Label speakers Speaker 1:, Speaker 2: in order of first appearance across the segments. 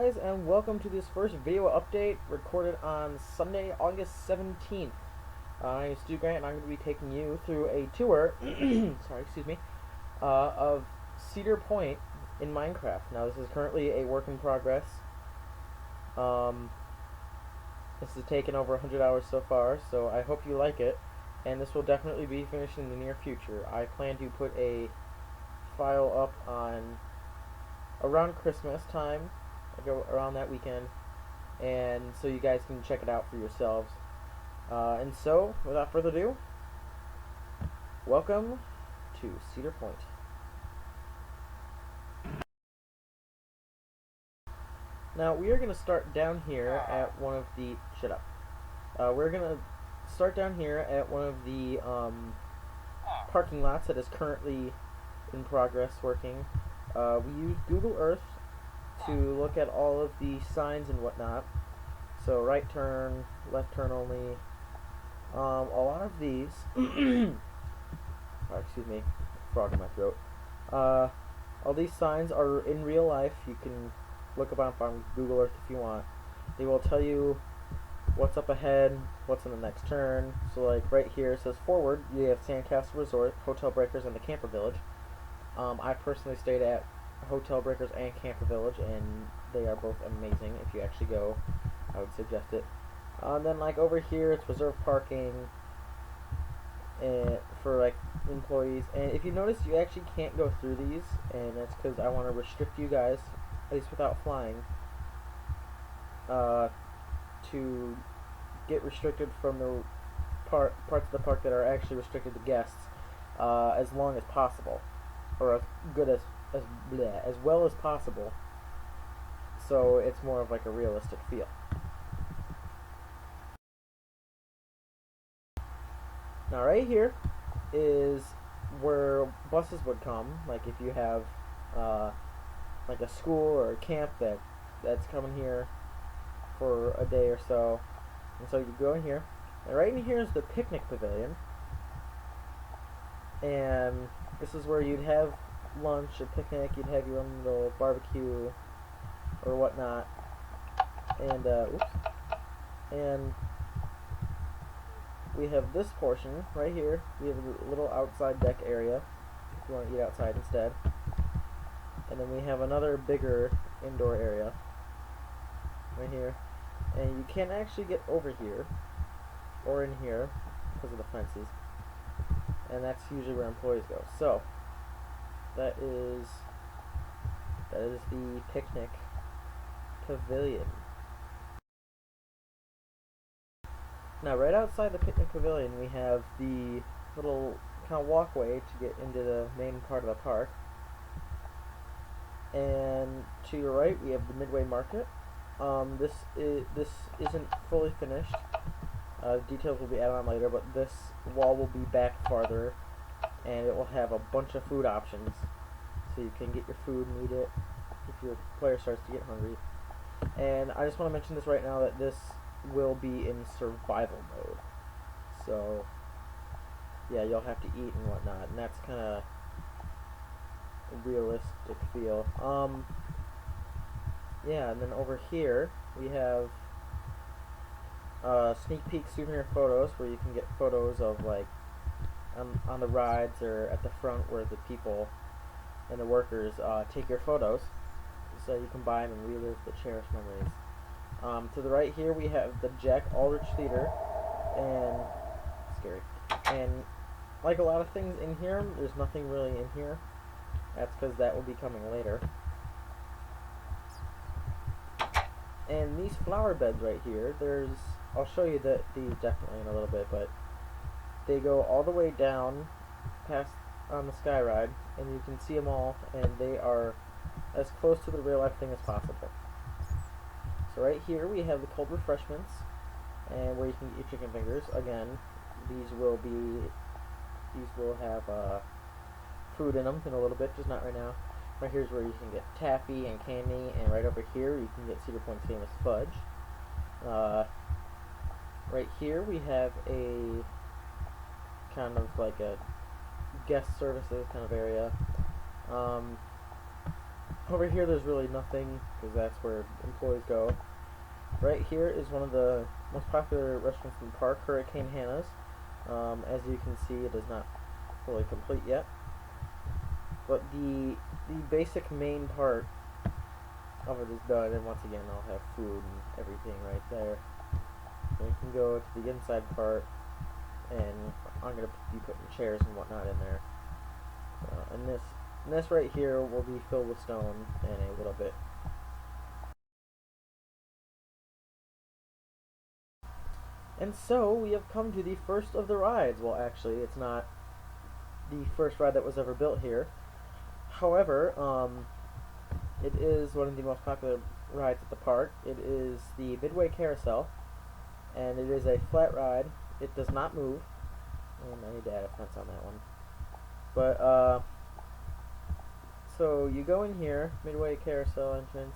Speaker 1: guys, and welcome to this first video update recorded on Sunday, August 17th. My name is Stu Grant, and I'm going to be taking you through a tour sorry, excuse me, of Cedar Point in Minecraft. Now, this is currently a work in progress. This has taken over 100 hours so far, so I hope you like it, and this will definitely be finished in the near future. I plan to put a file up on around Christmas time, around that weekend, and so you guys can check it out for yourselves. And so, without further ado, welcome to Cedar Point. Now, we are going to start down here at one of the... Shut up. We're going to start down here at one of the parking lots that is currently in progress working. We use Google Earth to look at all of the signs and whatnot. So right turn, left turn only. A lot of these excuse me, frog in my throat. All these signs are in real life. You can look them up on Google Earth if you want. They will tell you what's up ahead, what's in the next turn. So like right here it says forward, you have Sandcastle Resort, Hotel Breakers, and the Camper Village. I personally stayed at Hotel Breakers and Camper Village, and they are both amazing. If you actually go, I would suggest it. Then like over here, it's reserved parking for like employees. And if you notice, you actually can't go through these, and that's because I want to restrict you guys, at least without flying, to get restricted from the parts of the park that are actually restricted to guests, as long as possible. Or as good as well as possible, so it's more of like a realistic feel. Now right here is where buses would come, like if you have like a school or a camp that's coming here for a day or so, and so you go in here, and right in here is the picnic pavilion, and this is where you'd have lunch or picnic, you'd have your own little barbecue or whatnot, and and we have this portion right here. We have a little outside deck area if you want to eat outside instead, and then we have another bigger indoor area right here, and you can't actually get over here or in here because of the fences, and that's usually where employees go. So that is the picnic pavilion. Now right outside the picnic pavilion we have the little kind of walkway to get into the main part of the park, and to your right we have the Midway Market. This isn't fully finished. Details will be added on later, but this wall will be back farther, and it will have a bunch of food options, so you can get your food and eat it if your player starts to get hungry. And I just want to mention this right now, that this will be in survival mode, so yeah, you'll have to eat and whatnot, and that's kind of a realistic feel. Yeah, and then over here we have sneak peek souvenir photos, where you can get photos of like on the rides or at the front where the people and the workers take your photos, so you can buy them and relive the cherished memories. To the right here we have the Jack Aldrich Theater, and scary. And like a lot of things in here, there's nothing really in here. That's because that will be coming later. And these flower beds right here, I'll show you these definitely in a little bit, but they go all the way down past on the sky ride, and you can see them all, and they are as close to the real life thing as possible. So right here we have the cold refreshments, and where you can get your chicken fingers. Again, these will have food in them in a little bit, just not right now. Right here's where you can get taffy and candy, and right over here you can get Cedar Point's famous fudge. Right here we have a kind of like a guest services kind of area. Over here there's really nothing, because that's where employees go. Right here is one of the most popular restaurants in the park, Hurricane Hannah's. As you can see, it is not fully complete yet. But the basic main part of it is done, and once again I'll have food and everything right there. So you can go to the inside part, and I'm going to be putting chairs and whatnot in there. And this right here will be filled with stone in a little bit. And so we have come to the first of the rides. Well, actually, it's not the first ride that was ever built here. However, it is one of the most popular rides at the park. It is the Midway Carousel, and it is a flat ride. It does not move. And I need to add a fence on that one. But, so you go in here, Midway Carousel entrance,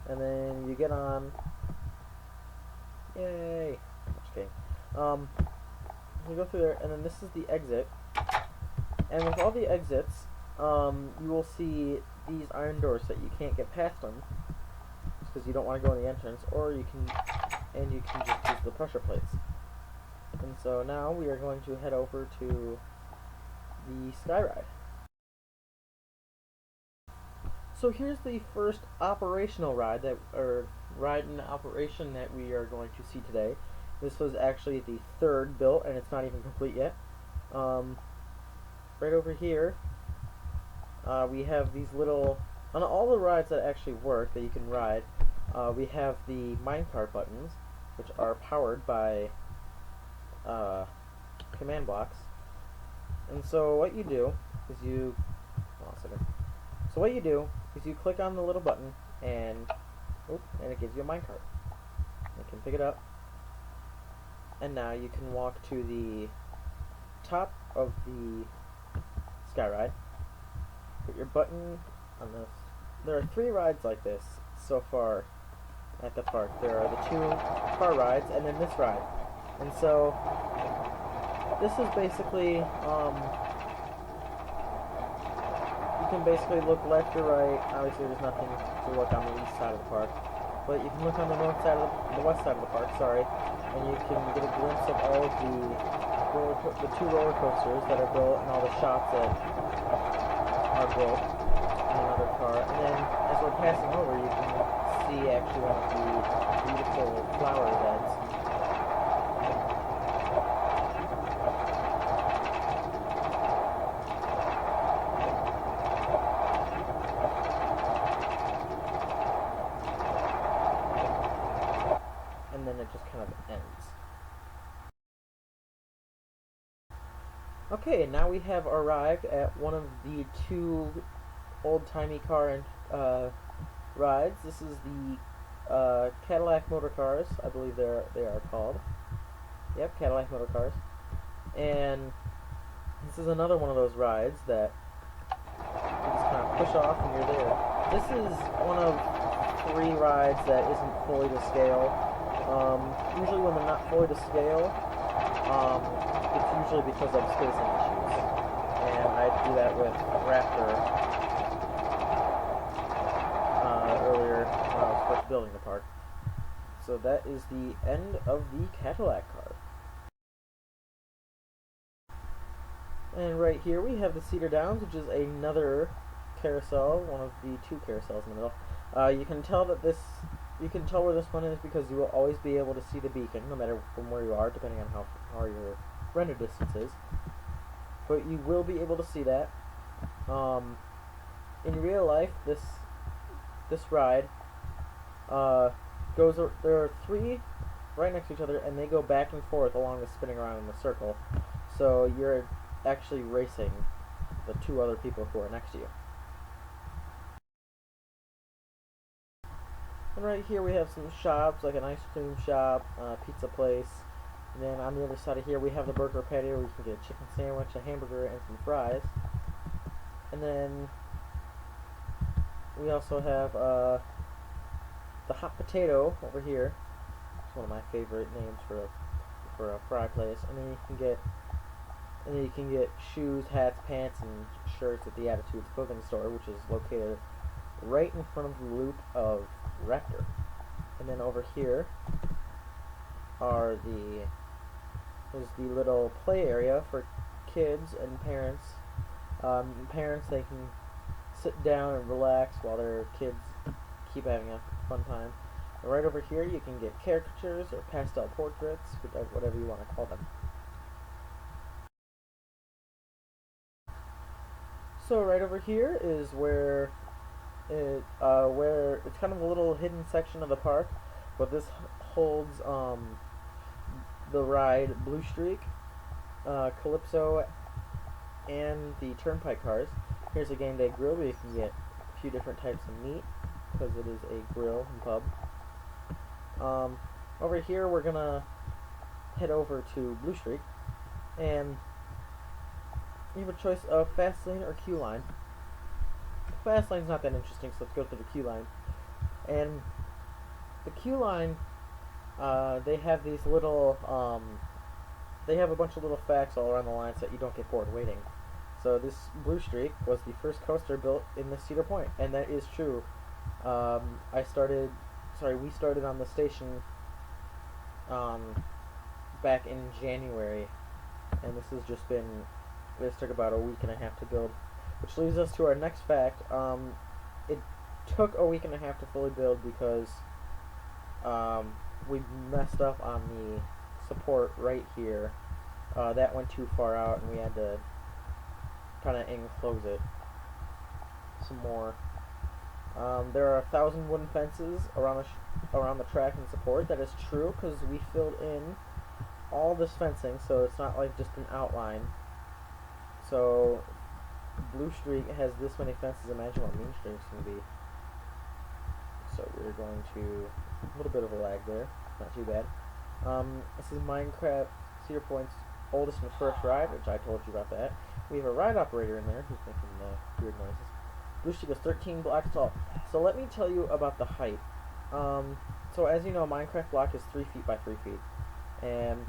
Speaker 1: and then you get on. Yay! Just kidding. You go through there, and then this is the exit. And with all the exits, you will see these iron doors that you can't get past them, because you don't want to go in the entrance, or you can just use the pressure plates. And so now we are going to head over to the Sky Ride. So here's the first operational ride ride in operation that we are going to see today. This was actually the third built, and it's not even complete yet. Right over here, we have these little, on all the rides that actually work that you can ride, we have the minecart buttons, which are powered by command blocks. And so what you do is you, hold on a second. So what you do is you click on the little button, and it gives you a minecart. You can pick it up, and now you can walk to the top of the Sky Ride. Put your button on this. There are 3 rides like this so far at the park. There are the 2 car rides, and then this ride. And so this is basically you can basically look left or right. Obviously there's nothing to look on the east side of the park, but you can look on the north side of the west side of the park, sorry, and you can get a glimpse of all of the 2 roller coasters that are built, and all the shops that are built in another car. And then as we're passing over, you can see actually one of the beautiful flower beds. And then it just kind of ends. Okay, now we have arrived at one of the 2 old-timey car rides. This is the Cadillac Motor Cars, I believe they are called. Yep, Cadillac Motor Cars. And this is another one of those rides that you just kind of push off and you're there. This is one of 3 rides that isn't fully to scale. Usually when they're not fully to scale, it's usually because of spacing issues. And I do that with Raptor earlier when I was first building the park. So that is the end of the Cadillac car. And right here we have the Cedar Downs, which is another carousel, one of the 2 carousels in the middle. You can tell where this one is because you will always be able to see the beacon, no matter from where you are, depending on how far your render distance is. But you will be able to see that. In real life, this ride there are 3 right next to each other, and they go back and forth along the spinning around in the circle. So you're actually racing the 2 other people who are next to you. And right here we have some shops, like an ice cream shop, pizza place. And then on the other side of here we have the burger patio where you can get a chicken sandwich, a hamburger, and some fries. And then we also have the hot potato over here. It's one of my favorite names for a fry place. And then you can get shoes, hats, pants, and shirts at the Attitudes clothing store, which is located right in front of the loop of Rector. And then over here is the little play area for kids and parents. Parents, they can sit down and relax while their kids keep having a fun time. And right over here you can get caricatures or pastel portraits, whatever you want to call them. So right over here is where it's kind of a little hidden section of the park, but this holds the ride Blue Streak, Calypso, and the Turnpike cars. Here's a game day grill where you can get a few different types of meat because it is a grill and pub. Over here we're gonna head over to Blue Streak, and you have a choice of fast lane or queue line. Fast lane's not that interesting, so let's go to the queue line. And the queue line, they have these little, they have a bunch of little facts all around the line so that you don't get bored waiting. So this Blue Streak was the first coaster built in the Cedar Point, and that is true. We started on the station back in January, and this took about a week and a half to build. Which leads us to our next fact. It took a week and a half to fully build because we messed up on the support right here. That went too far out, and we had to kind of enclose it some more. There are 1,000 wooden fences around the track and support. That is true because we filled in all this fencing, so it's not like just an outline. So Blue Streak has this many fences. Imagine what Main Street's going to be. So we're going to a little bit of a lag there. Not too bad. This is Minecraft Cedar Point's oldest and first ride, which I told you about that. We have a ride operator in there who's making weird noises. Blue Streak is 13 blocks tall. So let me tell you about the height. So as you know, Minecraft block is 3 feet by 3 feet, and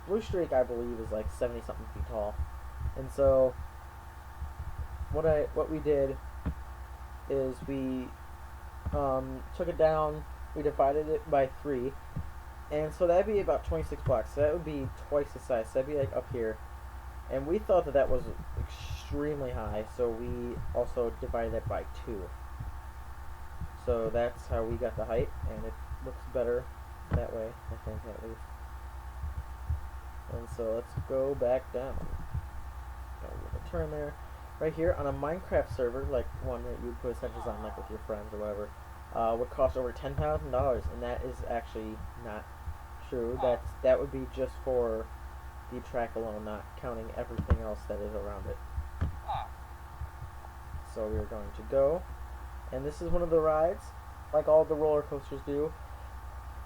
Speaker 1: Blue Streak, I believe, is like 70-something feet tall. And so what we did is we took it down, we divided it by 3, and so that'd be about 26 blocks. So that would be twice the size. So that'd be like up here, and we thought that was extremely high, so we also divided it by 2. So that's how we got the height, and it looks better that way, I think, at least. And so let's go back down. Gotta give a turn there. Right here on a Minecraft server, like one that you put sensors on, like with your friends or whatever, would cost over $10,000, and that is actually not true. That would be just for the track alone, not counting everything else that is around it. So we are going to go, and this is one of the rides, like all the roller coasters do,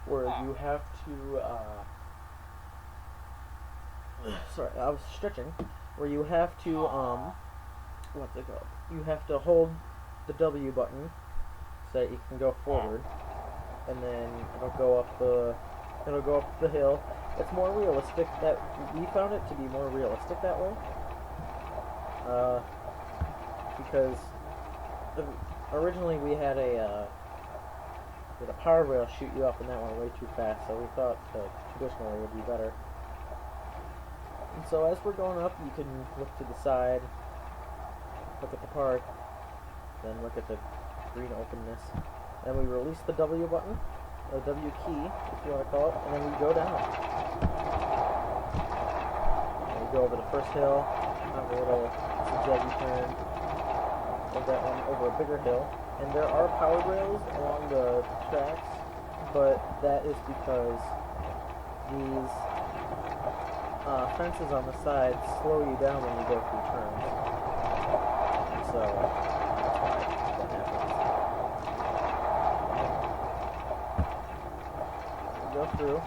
Speaker 1: where you have to. Sorry, I was stretching. Where you have to what's it called? You have to hold the W button so that you can go forward, and then it'll go up the hill. It's more realistic. That we found it to be more realistic that way, because originally we had a power rail shoot you up, and that went way too fast. So we thought the traditional way would be better. And so as we're going up, you can look to the side, look at the park, then look at the green openness. Then we release the W button, or W key, if you want to call it, and then we go down. And we go over the first hill, have a little zigzaggy turn, of that one over a bigger hill. And there are power rails along the tracks, but that is because these fences on the side slow you down when you go through turns. And so that's what happens. We go through,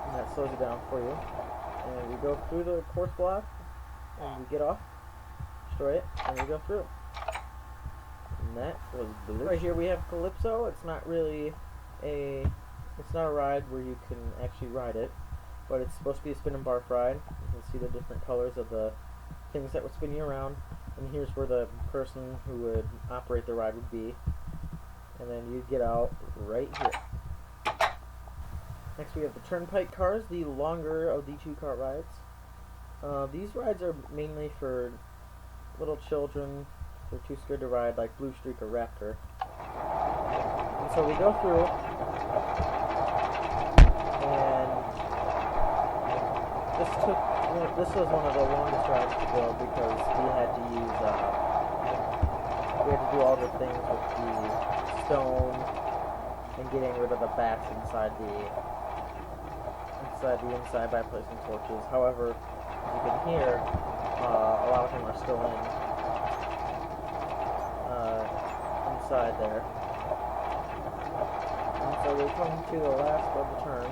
Speaker 1: and that slows it down for you. And we go through the course block, and we get off, destroy it, and we go through. And that was Blue. Right here we have Calypso. It's not really it's not a ride where you can actually ride it, but it's supposed to be a spin and barf ride. You can see the different colors of the things that would spin you around. and here's where the person who would operate the ride would be, and then you'd get out right here. Next we have the turnpike cars, the longer of the 2-car rides. These rides are mainly for little children. They're too scared to ride, like Blue Streak or Raptor. And so we go through, and this was one of the longest rides to build because we had to do all the things with the stone and getting rid of the bats inside by placing torches. However, as you can hear, a lot of them are still inside there. And so we come to the last of the turn.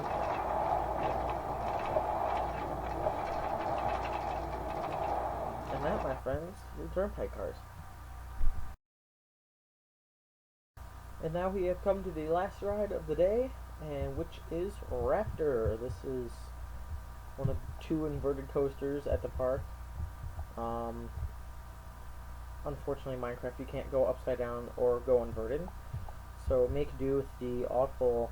Speaker 1: And that, my friends, is turnpike cars. And now we have come to the last ride of the day, and which is Raptor. This is one of 2 inverted coasters at the park. Unfortunately, Minecraft, you can't go upside down or go inverted. So make do with the awful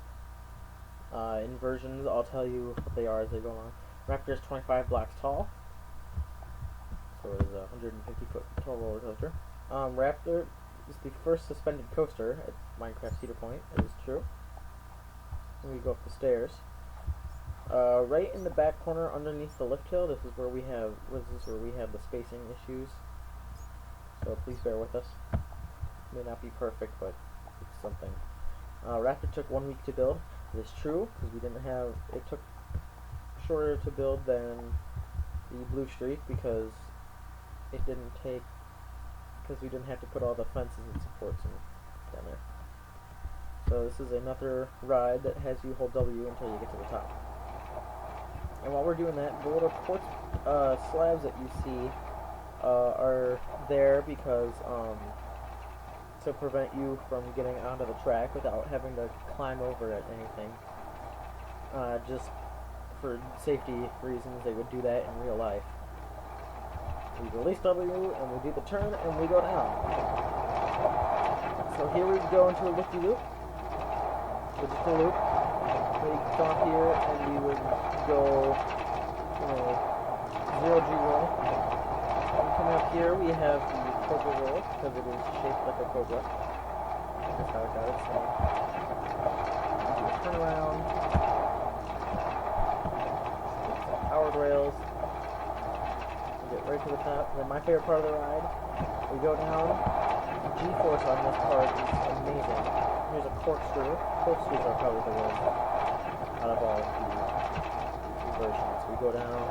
Speaker 1: inversions. I'll tell you what they are as they go along. Raptor is 25 blocks tall. So it is a 150-foot tall roller coaster. Raptor is the first suspended coaster at Minecraft Cedar Point. It is true. And we go up the stairs. Right in the back corner, underneath the lift hill, this is where we have the spacing issues. So please bear with us. It may not be perfect, but it's something. Raptor took 1 week to build. It is true because it took shorter to build than the Blue Streak because we didn't have to put all the fences and supports down there. So this is another ride that has you hold W until you get to the top. And while we're doing that, the little quartz slabs that you see are there because to prevent you from getting onto the track without having to climb over at anything. Just for safety reasons, they would do that in real life. We release W, and we do the turn, and we go down. So here we go into a loop-de-loop, which is a loop. We come up here, and we would go in a 0G roll. And coming up here, we have the cobra roll, because it is shaped like a cobra. That's how it got its name. We do a turnaround. Some powered rails. Get right to the top. And then my favorite part of the ride, we go down. The G-force on this part is amazing. Here's a corkscrew. Corkscrews are probably the worst out of all of the versions. We go down,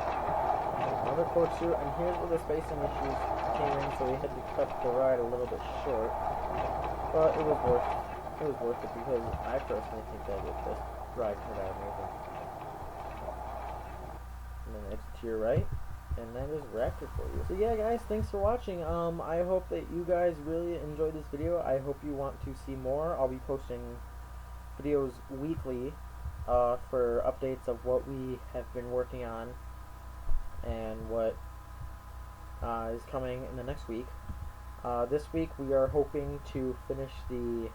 Speaker 1: another corkscrew, and here's where the spacing issues came in, so we had to cut the ride a little bit short. But it was worth it because I personally think that this ride turned out amazing. And then exit to your right. And that is Raptor for you. So yeah, guys, thanks for watching. I hope that you guys really enjoyed this video. I hope you want to see more. I'll be posting videos weekly for updates of what we have been working on and what is coming in the next week. This week we are hoping to finish the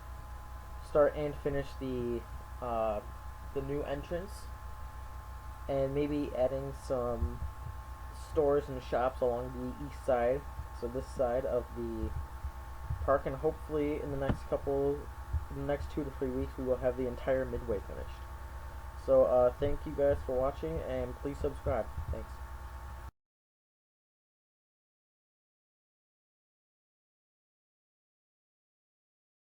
Speaker 1: new entrance and maybe adding some stores and shops along the east side, so this side of the park, and hopefully in the next 2 to 3 weeks we will have the entire midway finished. So thank you guys for watching, and please subscribe. Thanks.